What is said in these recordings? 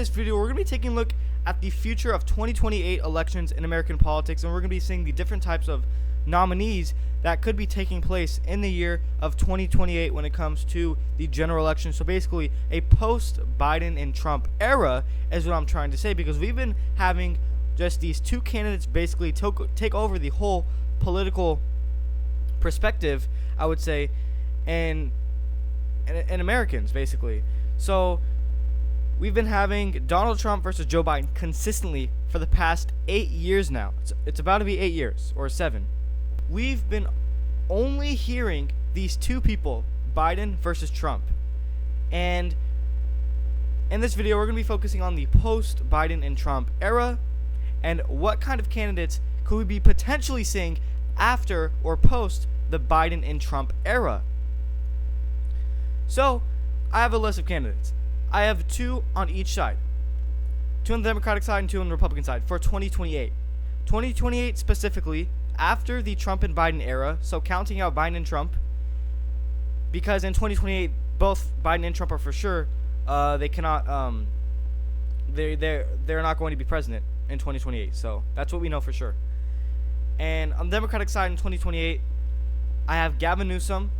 In this video, we're going to be taking a look at the future of 2028 elections in American politics, and we're going to be seeing the different types of nominees that could be taking place in the year of 2028 when it comes to the general election. So basically, a post-Biden and Trump era is what I'm trying to say, because we've been having just these two candidates basically take over the whole political perspective, I would say, and Americans, basically. So we've been having Donald Trump versus Joe Biden consistently for the past 8 years now. It's about to be 8 years, or 7. We've been only hearing these two people, Biden versus Trump. And in this video, we're going to be focusing on the post-Biden and Trump era, and what kind of candidates could we be potentially seeing after or post the Biden and Trump era. So, I have a list of candidates. I have two on each side. Two on the Democratic side and two on the Republican side for 2028. 2028 specifically, after the Trump and Biden era, so counting out Biden and Trump, because in 2028, both Biden and Trump are for sure, they cannot, they're not going to be president in 2028, so that's what we know for sure. And on the Democratic side in 2028, I have Gavin Newsom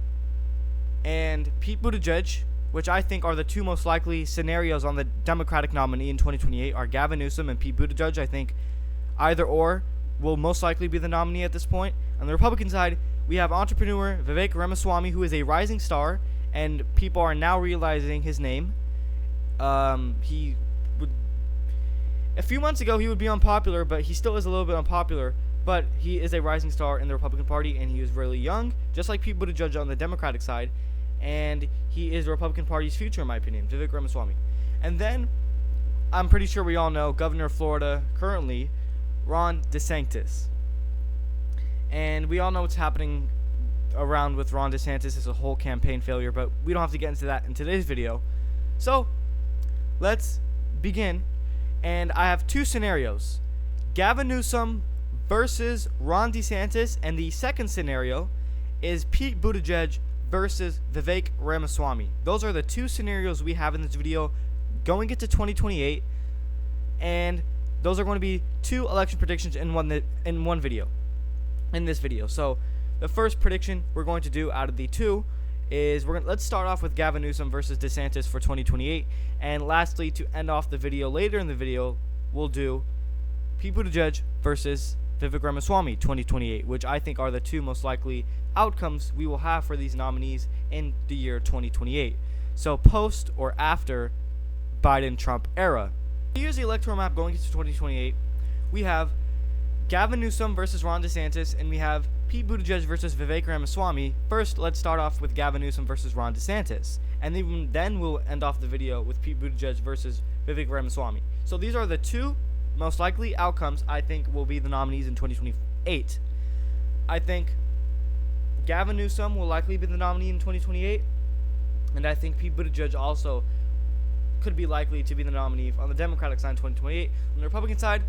and Pete Buttigieg, which I think are the two most likely scenarios on the Democratic nominee in 2028 are Gavin Newsom and Pete Buttigieg. I think either or will most likely be the nominee at this point. On the Republican side, we have entrepreneur Vivek Ramaswamy, who is a rising star, and people are now realizing his name. He would, a few months ago, he would be unpopular, but he still is a little bit unpopular. But he is a rising star in the Republican Party, and he is really young, just like Pete Buttigieg on the Democratic side. And he is the Republican Party's future, in my opinion, Vivek Ramaswamy. And then, I'm pretty sure we all know, Governor of Florida, currently, Ron DeSantis. And we all know what's happening around with Ron DeSantis. It's a whole campaign failure, but we don't have to get into that in today's video. So, let's begin. And I have two scenarios. Gavin Newsom versus Ron DeSantis, and the second scenario is Pete Buttigieg versus Vivek Ramaswamy. Those are the two scenarios we have in this video going into 2028, and those are going to be two election predictions in one video. In this video, so the first prediction we're going to do out of the two is let's start off with Gavin Newsom versus DeSantis for 2028, and lastly, to end off the video later in the video, we'll do Pete Buttigieg versus Vivek Ramaswamy 2028, which I think are the two most likely outcomes we will have for these nominees in the year 2028. So post or after Biden-Trump era. Here's the electoral map going into 2028. We have Gavin Newsom versus Ron DeSantis, and we have Pete Buttigieg versus Vivek Ramaswamy. First, let's start off with Gavin Newsom versus Ron DeSantis, and then we'll end off the video with Pete Buttigieg versus Vivek Ramaswamy. So these are the two most likely outcomes I think will be the nominees in 2028. I think Gavin Newsom will likely be the nominee in 2028, and I think Pete Buttigieg also could be likely to be the nominee on the Democratic side in 2028. On the Republican side,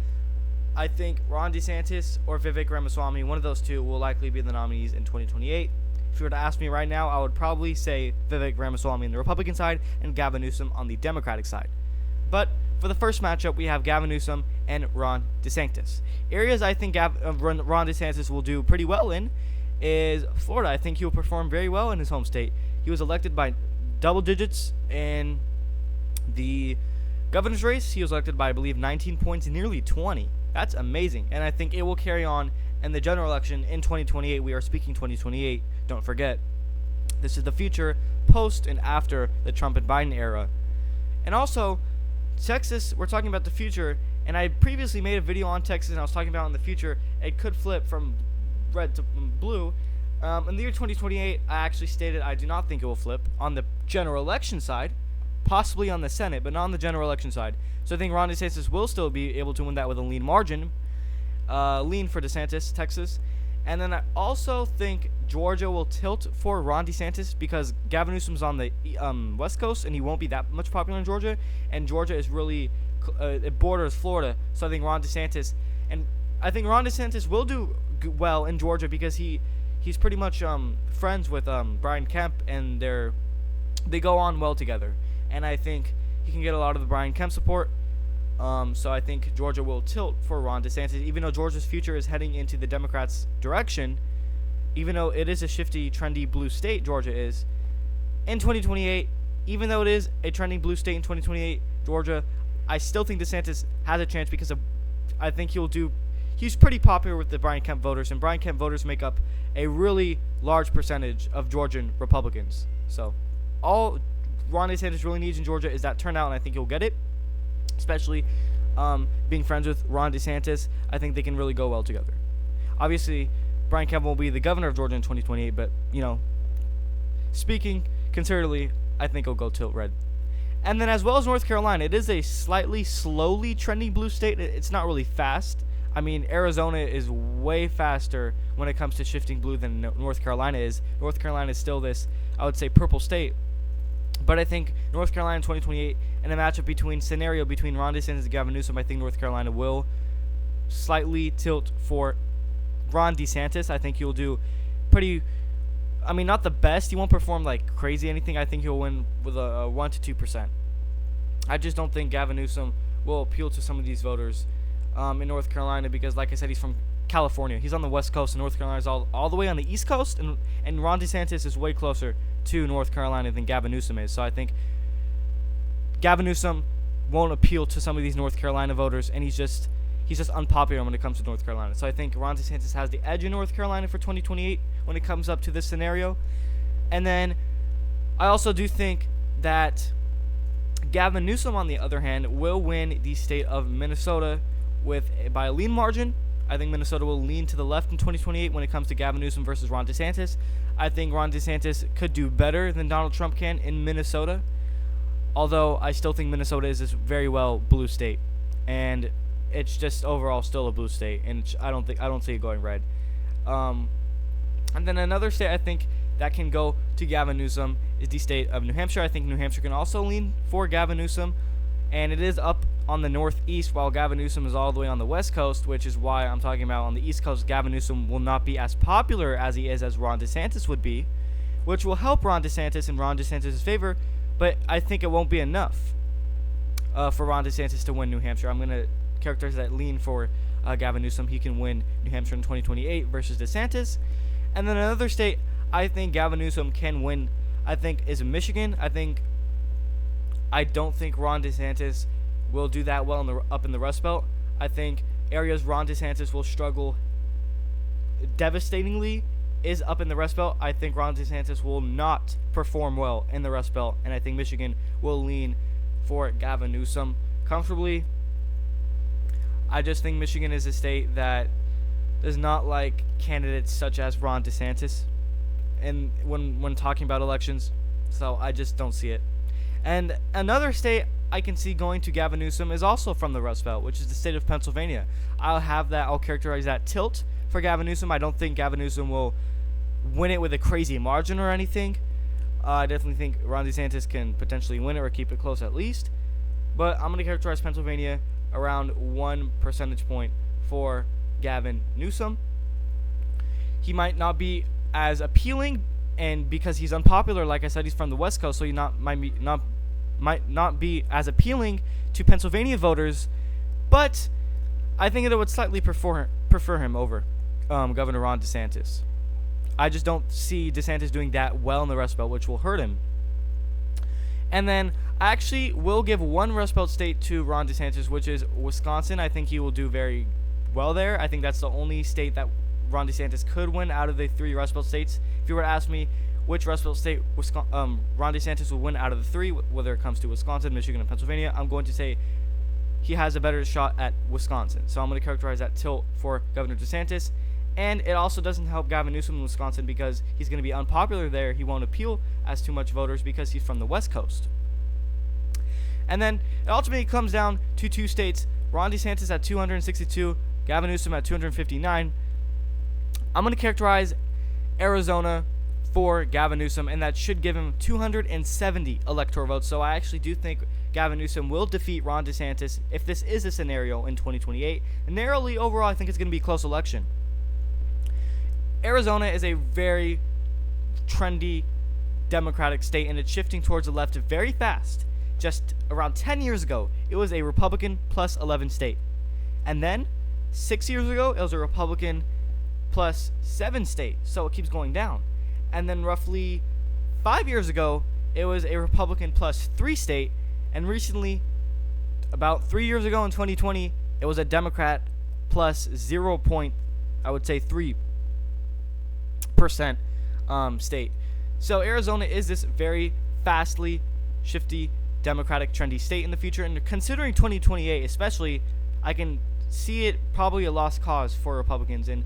I think Ron DeSantis or Vivek Ramaswamy, one of those two, will likely be the nominees in 2028. If you were to ask me right now, I would probably say Vivek Ramaswamy on the Republican side and Gavin Newsom on the Democratic side. But for the first matchup, we have Gavin Newsom and Ron DeSantis. Areas I think Ron DeSantis will do pretty well in is Florida. I think he will perform very well in his home state. He was elected by double digits in the governor's race. He was elected by, I believe, 19 points, nearly 20. That's amazing. And I think it will carry on in the general election in 2028. We are speaking 2028. Don't forget, this is the future post and after the Trump and Biden era. And also, Texas, we're talking about the future, and I previously made a video on Texas, and I was talking about in the future, it could flip from red to blue. In the year 2028, I actually stated I do not think it will flip on the general election side, possibly on the Senate, but not on the general election side. So I think Ron DeSantis will still be able to win that with a lean margin, lean for DeSantis, Texas. And then I also think Georgia will tilt for Ron DeSantis because Gavin Newsom's on the West Coast, and he won't be that much popular in Georgia. And Georgia is really, it borders Florida. So I think Ron DeSantis will do well in Georgia because he's pretty much friends with Brian Kemp, and they go on well together. And I think he can get a lot of the Brian Kemp support, So I think Georgia will tilt for Ron DeSantis, even though Georgia's future is heading into the Democrats' direction. Even though it is a shifty, trendy blue state, Georgia is in 2028. Even though it is a trending blue state in 2028, Georgia, I still think DeSantis has a chance because I think he's pretty popular with the Brian Kemp voters, and Brian Kemp voters make up a really large percentage of Georgian Republicans. So all Ron DeSantis really needs in Georgia is that turnout, and I think he'll get it. Especially being friends with Ron DeSantis, I think they can really go well together. Obviously, Brian Kemp will be the governor of Georgia in 2028, but, speaking conservatively, I think he'll go tilt red. And then as well as North Carolina, it is a slightly slowly trending blue state. It's not really fast. I mean, Arizona is way faster when it comes to shifting blue than North Carolina is. North Carolina is still this, I would say, purple state. But I think North Carolina in 2028, in a matchup between Ron DeSantis and Gavin Newsom, I think North Carolina will slightly tilt for Ron DeSantis. I think he'll do pretty, not the best. He won't perform like crazy anything. I think he'll win with a 1 to 2%. I just don't think Gavin Newsom will appeal to some of these voters in North Carolina because, like I said, he's from California. He's on the West Coast, and North Carolina is all the way on the East Coast, and Ron DeSantis is way closer to North Carolina than Gavin Newsom is. So I think Gavin Newsom won't appeal to some of these North Carolina voters, and he's just unpopular when it comes to North Carolina. So I think Ron DeSantis has the edge in North Carolina for 2028 when it comes up to this scenario. And then I also do think that Gavin Newsom, on the other hand, will win the state of Minnesota by a lean margin. I think Minnesota will lean to the left in 2028 when it comes to Gavin Newsom versus Ron DeSantis. I think Ron DeSantis could do better than Donald Trump can in Minnesota, although I still think Minnesota is this very well blue state, and it's just overall still a blue state, and I don't see it going red. And then another state I think that can go to Gavin Newsom is the state of New Hampshire. I think New Hampshire can also lean for Gavin Newsom, and it is up on the northeast while Gavin Newsom is all the way on the west coast, which is why I'm talking about on the east coast Gavin Newsom will not be as popular as he is as Ron DeSantis would be, which will help Ron DeSantis in Ron DeSantis' favor, but I think it won't be enough for Ron DeSantis to win New Hampshire. I'm going to characterize that lean for Gavin Newsom. He can win New Hampshire in 2028 versus DeSantis. And then another state I think Gavin Newsom can win, I think, is Michigan. I don't think Ron DeSantis will do that well up in the Rust Belt. I think areas Ron DeSantis will struggle devastatingly is up in the Rust Belt. I think Ron DeSantis will not perform well in the Rust Belt, and I think Michigan will lean for Gavin Newsom comfortably. I just think Michigan is a state that does not like candidates such as Ron DeSantis, and when talking about elections, so I just don't see it. And another state I can see going to Gavin Newsom is also from the Rust Belt, which is the state of Pennsylvania. I'll characterize that tilt for Gavin Newsom. I don't think Gavin Newsom will win it with a crazy margin or anything. I definitely think Ron DeSantis can potentially win it or keep it close at least. But I'm going to characterize Pennsylvania around 1 percentage point for Gavin Newsom. He might not be as appealing, and because he's unpopular, like I said, he's from the West Coast, so he might not be as appealing to Pennsylvania voters, but I think that it would slightly prefer him over Governor Ron DeSantis. I just don't see DeSantis doing that well in the Rust Belt, which will hurt him. And then I actually will give one Rust Belt state to Ron DeSantis, which is Wisconsin. I think he will do very well there. I think that's the only state that Ron DeSantis could win out of the 3 Rust Belt states. If you were to ask me which Rust Belt state Ron DeSantis will win out of the 3, whether it comes to Wisconsin, Michigan, and Pennsylvania, I'm going to say he has a better shot at Wisconsin. So I'm going to characterize that tilt for Governor DeSantis. And it also doesn't help Gavin Newsom in Wisconsin because he's going to be unpopular there. He won't appeal as too much voters because he's from the West Coast. And then it ultimately comes down to 2 states. Ron DeSantis at 262, Gavin Newsom at 259. I'm going to characterize Arizona for Gavin Newsom, and that should give him 270 electoral votes. So I actually do think Gavin Newsom will defeat Ron DeSantis if this is a scenario in 2028. And narrowly overall, I think it's going to be a close election. Arizona is a very trendy Democratic state, and it's shifting towards the left very fast. just around 10 years ago, it was a Republican plus 11 state. And then 6 years ago, it was a Republican plus 7 state. So it keeps going down. And then roughly 5 years ago, it was a Republican plus 3 state. And recently, about 3 years ago in 2020, it was a Democrat plus 3% state. So Arizona is this very fastly shifty Democratic trendy state in the future, and considering 2028 especially, I can see it probably a lost cause for Republicans. And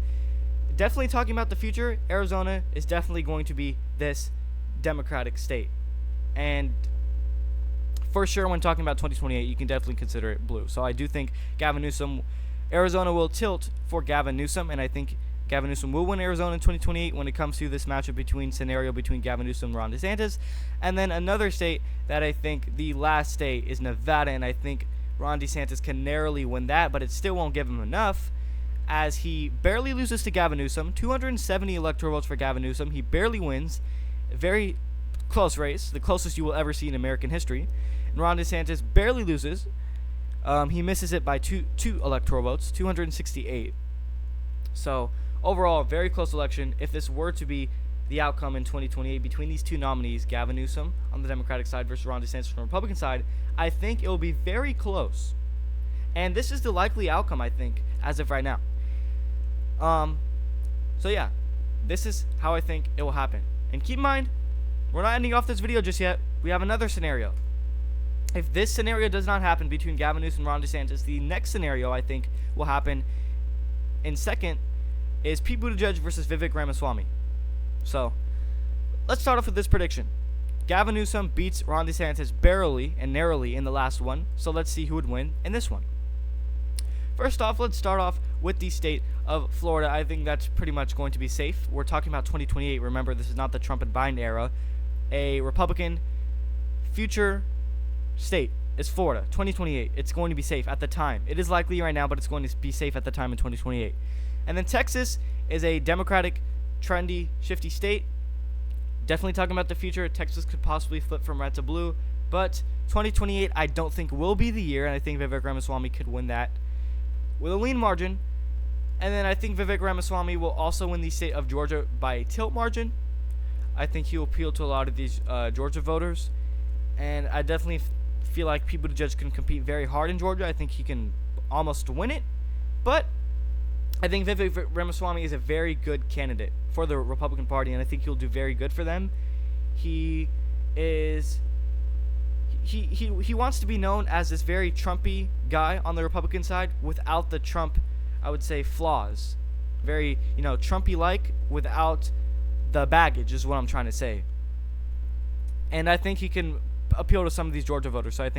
definitely talking about the future, Arizona is definitely going to be this Democratic state. And for sure, when talking about 2028, you can definitely consider it blue. So I do think Gavin Newsom, Arizona will tilt for Gavin Newsom, and I think Gavin Newsom will win Arizona in 2028 when it comes to this matchup between Gavin Newsom and Ron DeSantis. And then another state that I think the last state is Nevada, and I think Ron DeSantis can narrowly win that, but it still won't give him enough, as he barely loses to Gavin Newsom. 270 electoral votes for Gavin Newsom. He barely wins. A very close race, the closest you will ever see in American history. And Ron DeSantis barely loses. He misses it by two electoral votes, 268. So overall, a very close election. If this were to be the outcome in 2028 between these two nominees, Gavin Newsom on the Democratic side versus Ron DeSantis on the Republican side, I think it will be very close. And this is the likely outcome, I think, as of right now. So yeah, this is how I think it will happen. And keep in mind, we're not ending off this video just yet. We have another scenario. If this scenario does not happen between Gavin Newsom and Ron DeSantis, the next scenario I think will happen in second is Pete Buttigieg versus Vivek Ramaswamy. So let's start off with this prediction. Gavin Newsom beats Ron DeSantis barely and narrowly in the last one, so let's see who would win in this one. First off, let's start off with the state of Florida. I think that's pretty much going to be safe. We're talking about 2028. Remember, this is not the Trump and Biden era. A Republican future state is Florida, 2028. It's going to be safe at the time. It is likely right now, but it's going to be safe at the time in 2028. And then Texas is a Democratic, trendy, shifty state. Definitely talking about the future. Texas could possibly flip from red to blue, but 2028 I don't think will be the year, and I think Vivek Ramaswamy could win that with a lean margin. And then I think Vivek Ramaswamy will also win the state of Georgia by a tilt margin. I think he will appeal to a lot of these Georgia voters, and I definitely feel like Pete Buttigieg can compete very hard in Georgia. I think he can almost win it, but I think Vivek Ramaswamy is a very good candidate for the Republican Party, and I think he'll do very good for them. He wants to be known as this very Trumpy guy on the Republican side without the Trump, I would say, flaws. Very, Trumpy-like without the baggage is what I'm trying to say. And I think he can appeal to some of these Georgia voters. So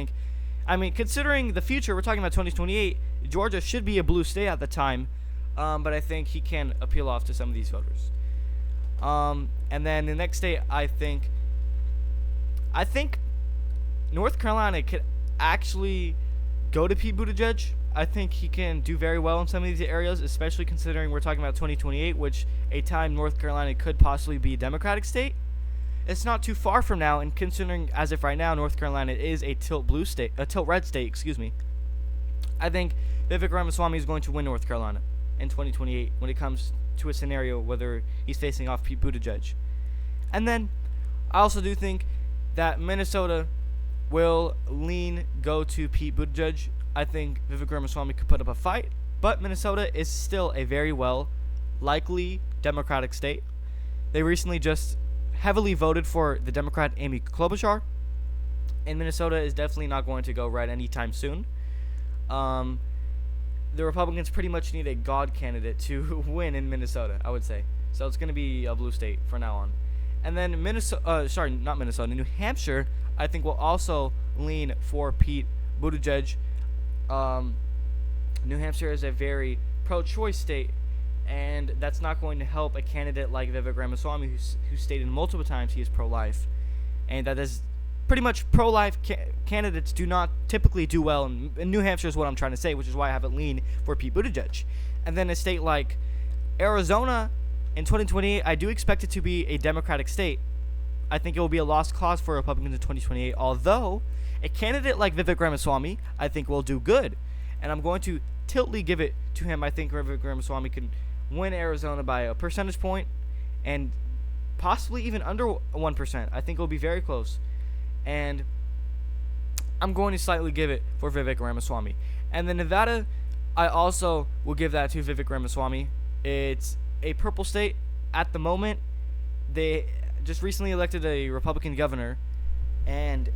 considering the future, we're talking about 2028, Georgia should be a blue state at the time. But I think he can appeal off to some of these voters. And then the next state, I think North Carolina could actually go to Pete Buttigieg. I think he can do very well in some of these areas, especially considering we're talking about 2028, which a time North Carolina could possibly be a Democratic state. It's not too far from now, and considering as if right now North Carolina is a tilt red state, I think Vivek Ramaswamy is going to win North Carolina in 2028 when it comes to a scenario whether he's facing off Pete Buttigieg. And then I also do think that Minnesota will go to Pete Buttigieg. I think Vivek Ramaswamy could put up a fight, but Minnesota is still a very likely Democratic state. They recently just heavily voted for the Democrat Amy Klobuchar, and Minnesota is definitely not going to go red anytime soon. The Republicans pretty much need a God candidate to win in Minnesota, I would say. So it's going to be a blue state from now on. And then New Hampshire, I think will also lean for Pete Buttigieg. New Hampshire is a very pro-choice state, and that's not going to help a candidate like Vivek Ramaswamy, who stated multiple times he is pro-life. And that is pretty much pro-life candidates do not typically do well in New Hampshire is what I'm trying to say, which is why I have it lean for Pete Buttigieg. And then a state like Arizona in 2028, I do expect it to be a Democratic state. I think it will be a lost cause for Republicans in 2028, although A candidate like Vivek Ramaswamy, I think, will do good, and I'm going to tiltly give it to him. I think Vivek Ramaswamy can win Arizona by a percentage point, and possibly even under 1%. I think it'll be very close, and I'm going to slightly give it for Vivek Ramaswamy. And then Nevada, I also will give that to Vivek Ramaswamy. It's a purple state at the moment. They just recently elected a Republican governor, and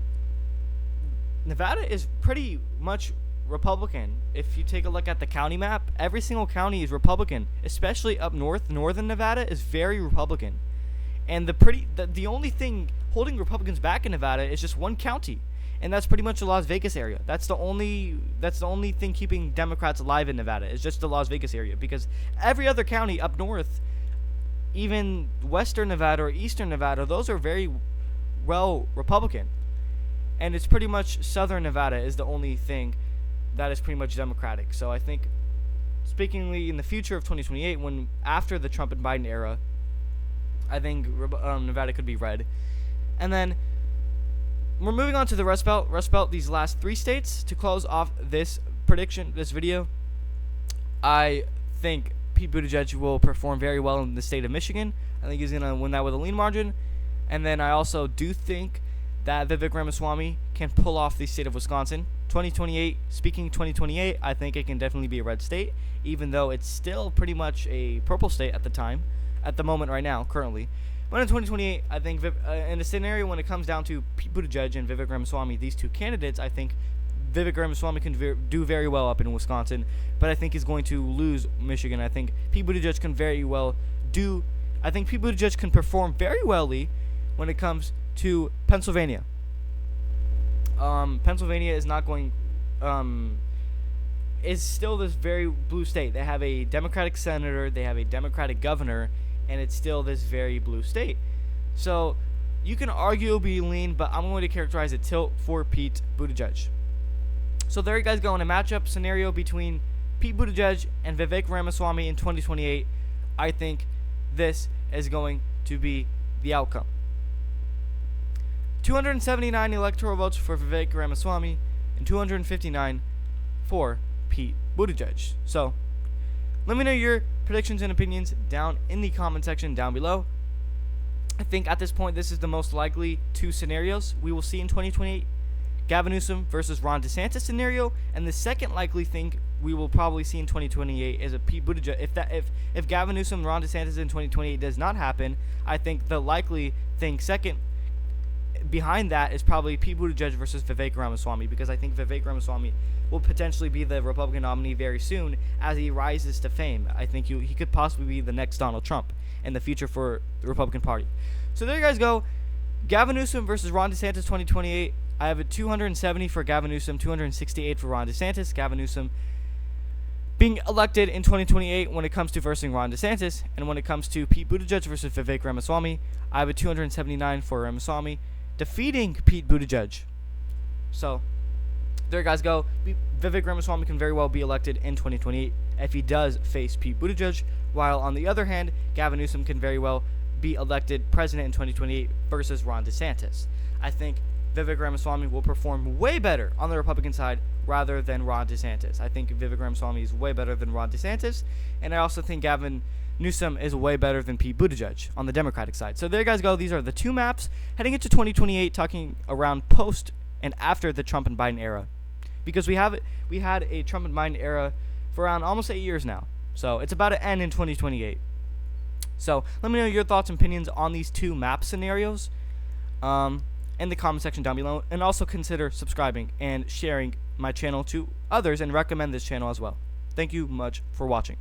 Nevada is pretty much Republican. If you take a look at the county map, every single county is Republican, especially up north. Northern Nevada is very Republican. And the only thing holding Republicans back in Nevada is just one county, and that's pretty much the Las Vegas area. That's the only thing keeping Democrats alive in Nevada, is just the Las Vegas area, because every other county up north, even Western Nevada or Eastern Nevada, those are very well Republican. And it's pretty much Southern Nevada is the only thing that is pretty much Democratic. So I think, speakingly in the future of 2028, when after the Trump and Biden era, I think Nevada could be red. And then we're moving on to the Rust Belt. Rust Belt, these last 3 states to close off this video. I think Pete Buttigieg will perform very well in the state of Michigan. I think he's going to win that with a lean margin. And then I also do think that Vivek Ramaswamy can pull off the state of Wisconsin. 2028, I think it can definitely be a red state, even though it's still pretty much a purple state at the moment right now, currently. But in 2028, I think in a scenario when it comes down to Pete Buttigieg and Vivek Ramaswamy, these two candidates, I think Vivek Ramaswamy can do very well up in Wisconsin, but I think he's going to lose Michigan. I think Pete Buttigieg can perform very wellly when it comes to Pennsylvania. Pennsylvania is not going, is still this very blue state. They have a Democratic senator, they have a Democratic governor, and it's still this very blue state. So you can arguably lean, but I'm going to characterize a tilt for Pete Buttigieg. So there you guys go in a matchup scenario between Pete Buttigieg and Vivek Ramaswamy in 2028. I think this is going to be the outcome. 279 electoral votes for Vivek Ramaswamy and 259 for Pete Buttigieg. So let me know your predictions and opinions down in the comment section down below. I think at this point this is the most likely 2 scenarios we will see in 2028. Gavin Newsom versus Ron DeSantis scenario, and the second likely thing we will probably see in 2028 is a Pete Buttigieg. If Gavin Newsom, Ron DeSantis in 2028 does not happen, I think the likely thing second behind that is probably Pete Buttigieg versus Vivek Ramaswamy, because I think Vivek Ramaswamy will potentially be the Republican nominee very soon as he rises to fame. I think he could possibly be the next Donald Trump in the future for the Republican Party. So there you guys go. Gavin Newsom versus Ron DeSantis 2028. I have a 270 for Gavin Newsom, 268 for Ron DeSantis. Gavin Newsom being elected in 2028 when it comes to versing Ron DeSantis, and when it comes to Pete Buttigieg versus Vivek Ramaswamy, I have a 279 for Ramaswamy defeating Pete Buttigieg. So there you guys go. Vivek Ramaswamy can very well be elected in 2028 if he does face Pete Buttigieg, while on the other hand, Gavin Newsom can very well be elected president in 2028 versus Ron DeSantis. I think Vivek Ramaswamy will perform way better on the Republican side rather than Ron DeSantis. I think Vivek Ramaswamy is way better than Ron DeSantis, and I also think Gavin Newsom is way better than Pete Buttigieg on the Democratic side. So there you guys go. These are the 2 maps heading into 2028, talking around post and after the Trump and Biden era, because we had a Trump and Biden era for around almost 8 years now. So it's about to end in 2028. So let me know your thoughts and opinions on these 2 map scenarios in the comment section down below, and also consider subscribing and sharing my channel to others and recommend this channel as well. Thank you much for watching.